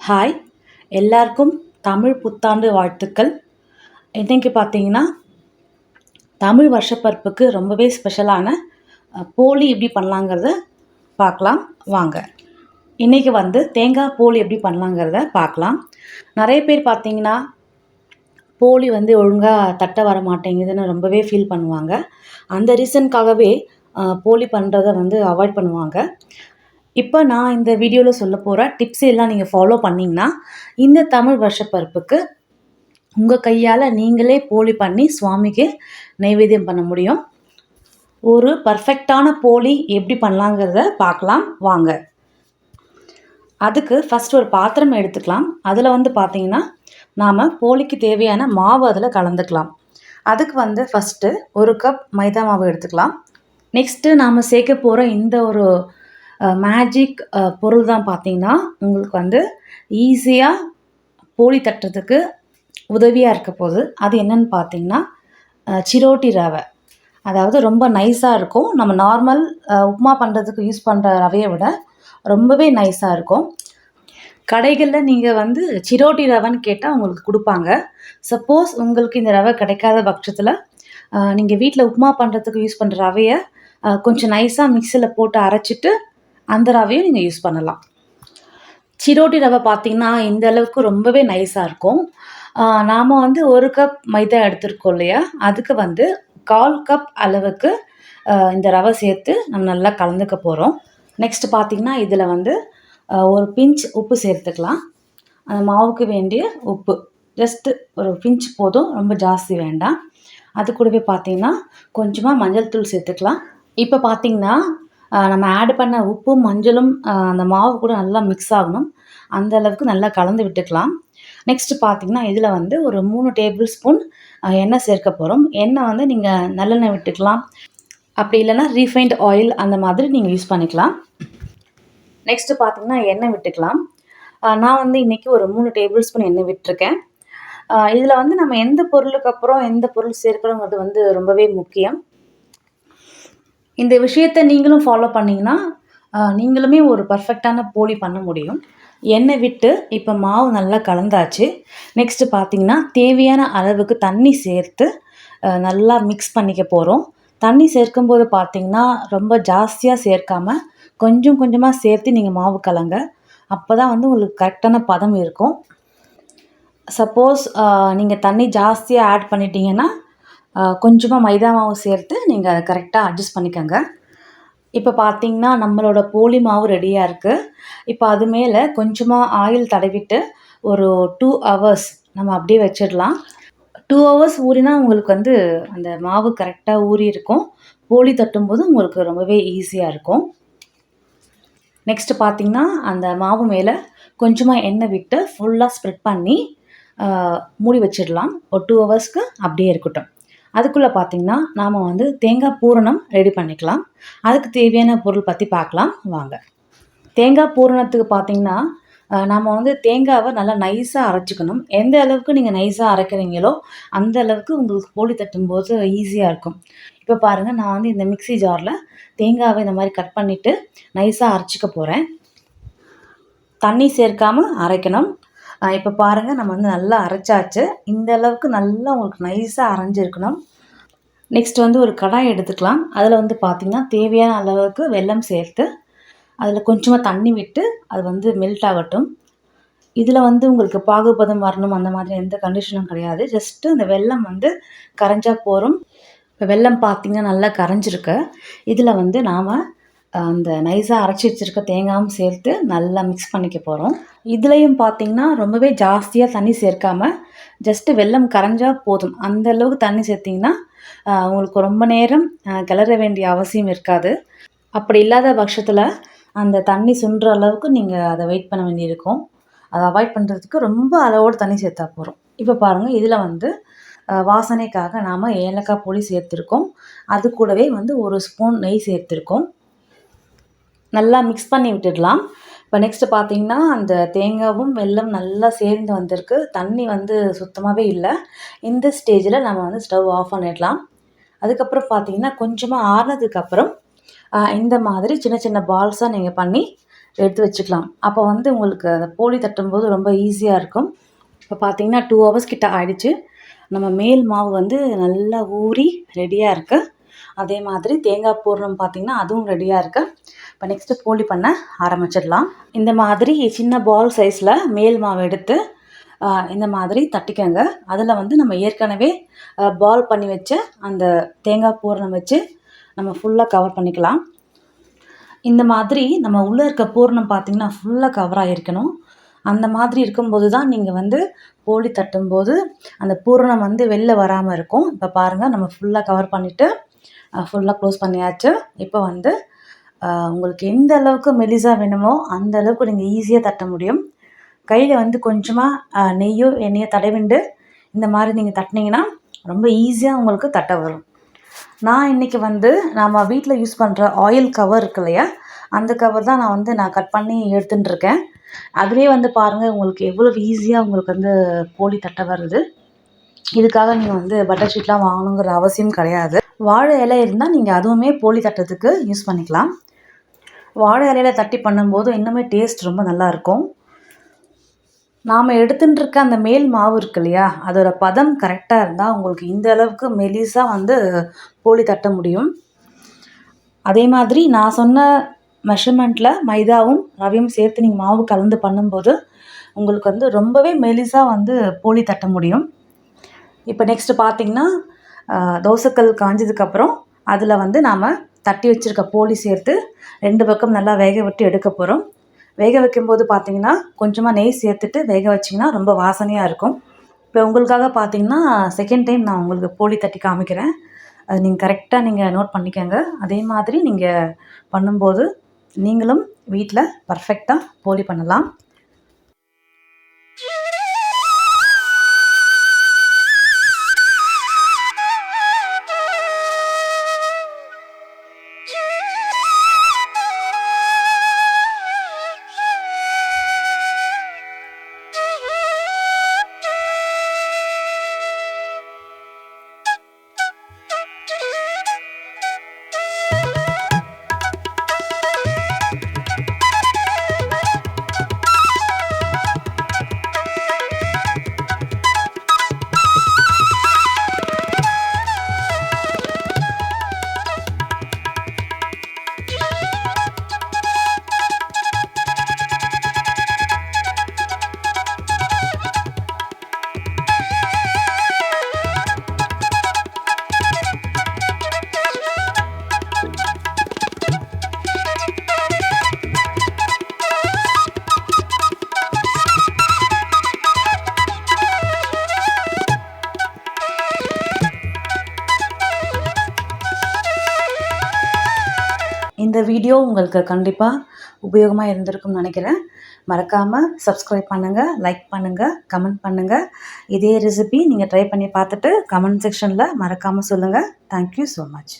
Hi எல்லாருக்கும் தமிழ் புத்தாண்டு வாழ்த்துக்கள். இன்றைக்கி பார்த்தீங்கன்னா தமிழ் வருஷப்பிறப்புக்கு ரொம்பவே ஸ்பெஷலான போளி எப்படி பண்ணலாங்கிறத பார்க்கலாம் வாங்க. இன்றைக்கி தேங்காய் போளி எப்படி பண்ணலாங்கிறத பார்க்கலாம். நிறைய பேர் பார்த்தீங்கன்னா போளி ஒழுங்காக தட்ட வர மாட்டேங்குதுன்னு ரொம்பவே ஃபீல் பண்ணுவாங்க. அந்த ரீசனுக்காகவே போளி பண்ணுறதை அவாய்ட் பண்ணுவாங்க. இப்போ நான் இந்த வீடியோவில் சொல்ல போகிற டிப்ஸ் எல்லாம் நீங்கள் ஃபாலோ பண்ணிங்கன்னா இந்த தமிழ் வருஷப்பிறப்புக்கு உங்கள் கையால் நீங்களே போளி பண்ணி சுவாமிக்கு நைவேத்தியம் பண்ண முடியும். ஒரு பர்ஃபெக்டான போளி எப்படி பண்ணலாங்கிறத பார்க்கலாம் வாங்க. அதுக்கு ஃபஸ்ட் ஒரு பாத்திரம் எடுத்துக்கலாம். அதில் பார்த்தீங்கன்னா நாம் போளிக்கு தேவையான மாவு அதில் கலந்துக்கலாம். அதுக்கு ஃபஸ்ட்டு ஒரு கப் மைதா மாவு எடுத்துக்கலாம். நெக்ஸ்ட்டு நாம் சேர்க்க போகிற இந்த ஒரு மேஜிக் பொருள் தான் பார்த்தீங்கன்னா உங்களுக்கு ஈஸியாக போளி தட்டுறதுக்கு உதவியாக இருக்க போகுது. அது என்னென்னு பார்த்தீங்கன்னா சிரோட்டி ரவை. அதாவது ரொம்ப நைஸாக இருக்கும். நம்ம நார்மல் உப்புமா பண்ணுறதுக்கு யூஸ் பண்ணுற ரவையை விட ரொம்பவே நைஸாக இருக்கும். கடைகளில் நீங்கள் சிரோட்டி ரவைன்னு கேட்டால் உங்களுக்கு கொடுப்பாங்க. சப்போஸ் உங்களுக்கு இந்த ரவை கிடைக்காத பட்சத்தில் நீங்கள் வீட்டில் உப்புமா பண்ணுறதுக்கு யூஸ் பண்ணுற ரவையை கொஞ்சம் நைஸாக மிக்சியில் போட்டு அரைச்சிட்டு அந்த ரவையும் நீங்கள் யூஸ் பண்ணலாம். சிரோட்டி ரவை பார்த்திங்கன்னா இந்த அளவுக்கு ரொம்பவே நைஸாக இருக்கும். நாம் ஒரு கப் மைதா எடுத்துருக்கோம் இல்லையா, அதுக்கு 1/4 கப் அளவுக்கு இந்த ரவை சேர்த்து நம்ம நல்லா கலந்துக்க போகிறோம். நெக்ஸ்ட்டு பார்த்திங்கன்னா இதில் ஒரு பிஞ்ச் உப்பு சேர்த்துக்கலாம். அந்த மாவுக்கு வேண்டிய உப்பு ஜஸ்ட்டு ஒரு பிஞ்ச் போதும், ரொம்ப ஜாஸ்தி வேண்டாம். அது கூடவே பார்த்திங்கன்னா கொஞ்சமாக மஞ்சள் தூள் சேர்த்துக்கலாம். இப்போ பார்த்திங்கன்னா நம்ம ஆட் பண்ண உப்பும் மஞ்சளும் அந்த மாவு கூட நல்லா மிக்ஸ் ஆகணும். அந்த அளவுக்கு நல்லா கலந்து விட்டுக்கலாம். நெக்ஸ்ட்டு பார்த்திங்கன்னா இதில் ஒரு 3 டேபிள் ஸ்பூன் எண்ணெய் சேர்க்க போகிறோம். எண்ணெய் நீங்கள் நல்லெண்ணெய் விட்டுக்கலாம், அப்படி இல்லைன்னா ரீஃபைண்ட் ஆயில் அந்த மாதிரி நீங்கள் யூஸ் பண்ணிக்கலாம். நெக்ஸ்ட்டு பார்த்திங்கன்னா எண்ணெய் விட்டுக்கலாம். நான் இன்றைக்கி ஒரு 3 டேபிள் ஸ்பூன் எண்ணெய் விட்டுருக்கேன். இதில் நம்ம எந்த பொருளுக்கு அப்புறம் எந்த பொருள் சேர்க்கிறோங்கிறது ரொம்பவே முக்கியம். இந்த விஷயத்தை நீங்களும் ஃபாலோ பண்ணிங்கன்னா நீங்களுமே ஒரு பர்ஃபெக்டான போளி பண்ண முடியும். எண்ணெய் விட்டு இப்போ மாவு நல்லா கலந்தாச்சு. நெக்ஸ்ட்டு பார்த்திங்கன்னா தேவையான அளவுக்கு தண்ணி சேர்த்து நல்லா மிக்ஸ் பண்ணிக்க போகிறோம். தண்ணி சேர்க்கும்போது பார்த்திங்கன்னா ரொம்ப ஜாஸ்தியாக சேர்க்காமல் கொஞ்சம் கொஞ்சமாக சேர்த்து நீங்கள் மாவு கலங்க. அப்போ தான் உங்களுக்கு கரெக்டான பதம் இருக்கும். சப்போஸ் நீங்கள் தண்ணி ஜாஸ்தியாக ஆட் பண்ணிட்டீங்கன்னா கொஞ்சமாக மைதா மாவு சேர்த்து நீங்கள் அதை கரெக்டாக அட்ஜஸ்ட் பண்ணிக்கோங்க. இப்போ பார்த்திங்கன்னா நம்மளோட போளி மாவு ரெடியாக இருக்குது. இப்போ அது மேலே கொஞ்சமாக ஆயில் தடவிட்டு ஒரு 2 ஹவர்ஸ் நம்ம அப்படியே வச்சிடலாம். 2 ஹவர்ஸ் ஊறினா உங்களுக்கு அந்த மாவு கரெக்டாக ஊறி இருக்கும். போளி தட்டும்போது உங்களுக்கு ரொம்பவே ஈஸியாக இருக்கும். நெக்ஸ்ட்டு பார்த்திங்கன்னா அந்த மாவு மேலே கொஞ்சமாக எண்ணெய் விட்டு ஃபுல்லாக ஸ்ப்ரெட் பண்ணி மூடி வச்சிடலாம். ஒரு 2 ஹவர்ஸ்க்கு அப்படியே இருக்கட்டும். அதுக்குள்ளே பார்த்திங்கன்னா நாம் தேங்காய் பூரணம் ரெடி பண்ணிக்கலாம். அதுக்கு தேவையான பொருள் பற்றி பார்க்கலாம் வாங்க. தேங்காய் பூரணத்துக்கு பார்த்திங்கன்னா நாம் தேங்காவை நல்லா நைஸாக அரைச்சிக்கணும். எந்த அளவுக்கு நீங்கள் நைஸாக அரைக்கிறீங்களோ அந்த அளவுக்கு உங்களுக்கு போளி தட்டும்போது ஈஸியாக இருக்கும். இப்போ பாருங்கள், நான் இந்த மிக்ஸி ஜாரில் தேங்காவை இந்த மாதிரி கட் பண்ணிவிட்டு நைஸாக அரைச்சிக்க போகிறேன். தண்ணி சேர்க்காமல் அரைக்கணும். இப்போ பாருங்கள், நம்ம நல்லா அரைச்சாச்சு. இந்த அளவுக்கு நல்லா உங்களுக்கு நைஸாக அரைஞ்சிருக்கணும். நெக்ஸ்ட் ஒரு கடாய் எடுத்துக்கலாம். அதில் பார்த்திங்கன்னா தேவையான அளவுக்கு வெல்லம் சேர்த்து அதில் கொஞ்சமாக தண்ணி விட்டு அது மெல்ட் ஆகட்டும். இதில் உங்களுக்கு பாகுபதம் வரணும் அந்த மாதிரி எந்த கண்டிஷனும் கிடையாது. ஜஸ்ட்டு அந்த வெல்லம் கரைஞ்சால் போதும். இப்போ வெல்லம் பார்த்திங்கன்னா நல்லா கரைஞ்சிருக்கு. இதில் நாம் அந்த நைஸாக அரைச்சி வச்சுருக்க தேங்காயும் சேர்த்து நல்லா மிக்ஸ் பண்ணிக்க போகிறோம். இதுலேயும் பார்த்திங்கன்னா ரொம்பவே ஜாஸ்தியாக தண்ணி சேர்க்காமல் ஜஸ்ட்டு வெல்லம் கரைஞ்சால் போதும். அந்த அளவுக்கு தண்ணி சேர்த்திங்கன்னா உங்களுக்கு ரொம்ப நேரம் கிளற வேண்டிய அவசியம் இருக்காது. அப்படி இல்லாத பட்சத்தில் அந்த தண்ணி சுண்டுற அளவுக்கு நீங்கள் அதை வெயிட் பண்ண வேண்டியிருக்கும். அதை அவாய்ட் பண்ணுறதுக்கு ரொம்ப அளவோடு தண்ணி சேர்த்தா போகிறோம். இப்போ பாருங்கள், இதில் வாசனைக்காக நாம் ஏலக்காய் பொடி சேர்த்துருக்கோம். அது கூடவே ஒரு ஸ்பூன் நெய் சேர்த்துருக்கோம். நல்லா மிக்ஸ் பண்ணி விட்டுடலாம். இப்போ நெக்ஸ்ட்டு பார்த்திங்கன்னா அந்த தேங்காயும் வெல்லம் நல்லா சேர்ந்து வந்திருக்கு. தண்ணி சுத்தமாகவே இல்லை. இந்த ஸ்டேஜில் நம்ம ஸ்டவ் ஆஃப் பண்ணிடலாம். அதுக்கப்புறம் பார்த்திங்கன்னா கொஞ்சமாக ஆறுனதுக்கப்புறம் இந்த மாதிரி சின்ன சின்ன பால்ஸாக நீங்கள் பண்ணி எடுத்து வச்சுக்கலாம். அப்போ வந்து உங்களுக்கு அந்த போலி தட்டும்போது ரொம்ப ஈஸியாக இருக்கும். இப்போ பார்த்தீங்கன்னா 2 ஹவர்ஸ் கிட்ட ஆயிடுச்சு. நம்ம மேல் மாவு வந்து நல்லா ஊறி ரெடியாக இருக்கு. அதே மாதிரி தேங்காய் பூரணம் பார்த்தீங்கன்னா அதுவும் ரெடியாக இருக்கு. இப்போ நெக்ஸ்ட்டு போலி பண்ண ஆரம்பிச்சிடலாம். இந்த மாதிரி சின்ன பால் சைஸில் மேல் மாவு எடுத்து இந்த மாதிரி தட்டிக்கங்க. அதில் வந்து நம்ம ஏற்கனவே பால் பண்ணி வச்ச அந்த தேங்காய் பூரணம் வச்சு நம்ம ஃபுல்லாக கவர் பண்ணிக்கலாம். இந்த மாதிரி நம்ம உள்ளே இருக்க பூரணம் பார்த்திங்கன்னா ஃபுல்லாக கவர் ஆகிருக்கணும். அந்த மாதிரி இருக்கும்போது தான் நீங்கள் வந்து போலி தட்டும்போது அந்த பூரணம் வந்து வெளில வராமல் இருக்கும். இப்போ பாருங்கள், நம்ம ஃபுல்லாக கவர் பண்ணிவிட்டு ஃபுல்லாக க்ளோஸ் பண்ணியாச்சு. இப்போ வந்து உங்களுக்கு எந்த அளவுக்கு மெலிசா வேணுமோ அந்த அளவுக்கு நீங்கள் ஈஸியாக தட்ட முடியும். கையில் வந்து கொஞ்சமாக நெய்யோ எண்ணெயோ தடவிண்டு இந்த மாதிரி நீங்கள் தட்டினீங்கன்னா ரொம்ப ஈஸியாக உங்களுக்கு தட்ட வரும். நான் இன்றைக்கி வந்து நம்ம வீட்டில் யூஸ் பண்ணுற ஆயில் கவர் இருக்கு இல்லையா, அந்த கவர் தான் நான் கட் பண்ணி எடுத்துட்டுருக்கேன். அதுலேயே வந்து பாருங்கள் உங்களுக்கு எவ்வளோ ஈஸியாக உங்களுக்கு வந்து போலி தட்ட வருது. இதுக்காக நீங்கள் வந்து பட்டர் ஷீட்லாம் வாங்கணுங்கிற அவசியம் கிடையாது. வாழை இலை இருந்தால் நீங்கள் அதுவுமே போலி தட்டுறதுக்கு யூஸ் பண்ணிக்கலாம். வாழை இலையில் தட்டி பண்ணும்போது இன்னுமே டேஸ்ட் ரொம்ப நல்லாயிருக்கும். நாம் எடுத்துட்டுருக்க அந்த மேல் மாவு இருக்கு இல்லையா, அதோட பதம் கரெக்டாக இருந்தால் உங்களுக்கு இந்த அளவுக்கு மெலிசாக வந்து போலி தட்ட முடியும். அதே மாதிரி நான் சொன்ன மெஷர்மெண்ட்டில் மைதாவும் ரவையும் சேர்த்து நீங்கள் மாவு கலந்து பண்ணும்போது உங்களுக்கு வந்து ரொம்பவே மெலிசாக வந்து போலி தட்ட முடியும். இப்போ நெக்ஸ்ட்டு பார்த்திங்கன்னா தோசைக்கல் காஞ்சதுக்கப்புறம் அதில் வந்து நாம் தட்டி வச்சுருக்க போலி சேர்த்து 2 பக்கம் நல்லா வேக விட்டு எடுக்க போகிறோம். வேக வைக்கும்போது பார்த்திங்கன்னா கொஞ்சமாக நெய் சேர்த்துட்டு வேக வச்சிங்கன்னா ரொம்ப வாசனையாக இருக்கும். இப்போ உங்களுக்காக பார்த்திங்கன்னா செகண்ட் டைம் நான் உங்களுக்கு போலி தட்டி காமிக்கிறேன். அது நீங்கள் கரெக்டாக நீங்கள் நோட் பண்ணிக்கோங்க. அதே மாதிரி நீங்கள் பண்ணும்போது நீங்களும் வீட்டில் பர்ஃபெக்டாக போலி பண்ணலாம். இந்த வீடியோ உங்களுக்கு கண்டிப்பாக உபயோகமாக இருந்திருக்கும்னு நினைக்கிறேன். மறக்காமல் சப்ஸ்கிரைப் பண்ணுங்கள், லைக் பண்ணுங்கள், கமெண்ட் பண்ணுங்கள். இதே ரெசிபி நீங்கள் ட்ரை பண்ணி பார்த்துட்டு கமெண்ட் செக்ஷனில் மறக்காமல் சொல்லுங்கள். Thank you so much.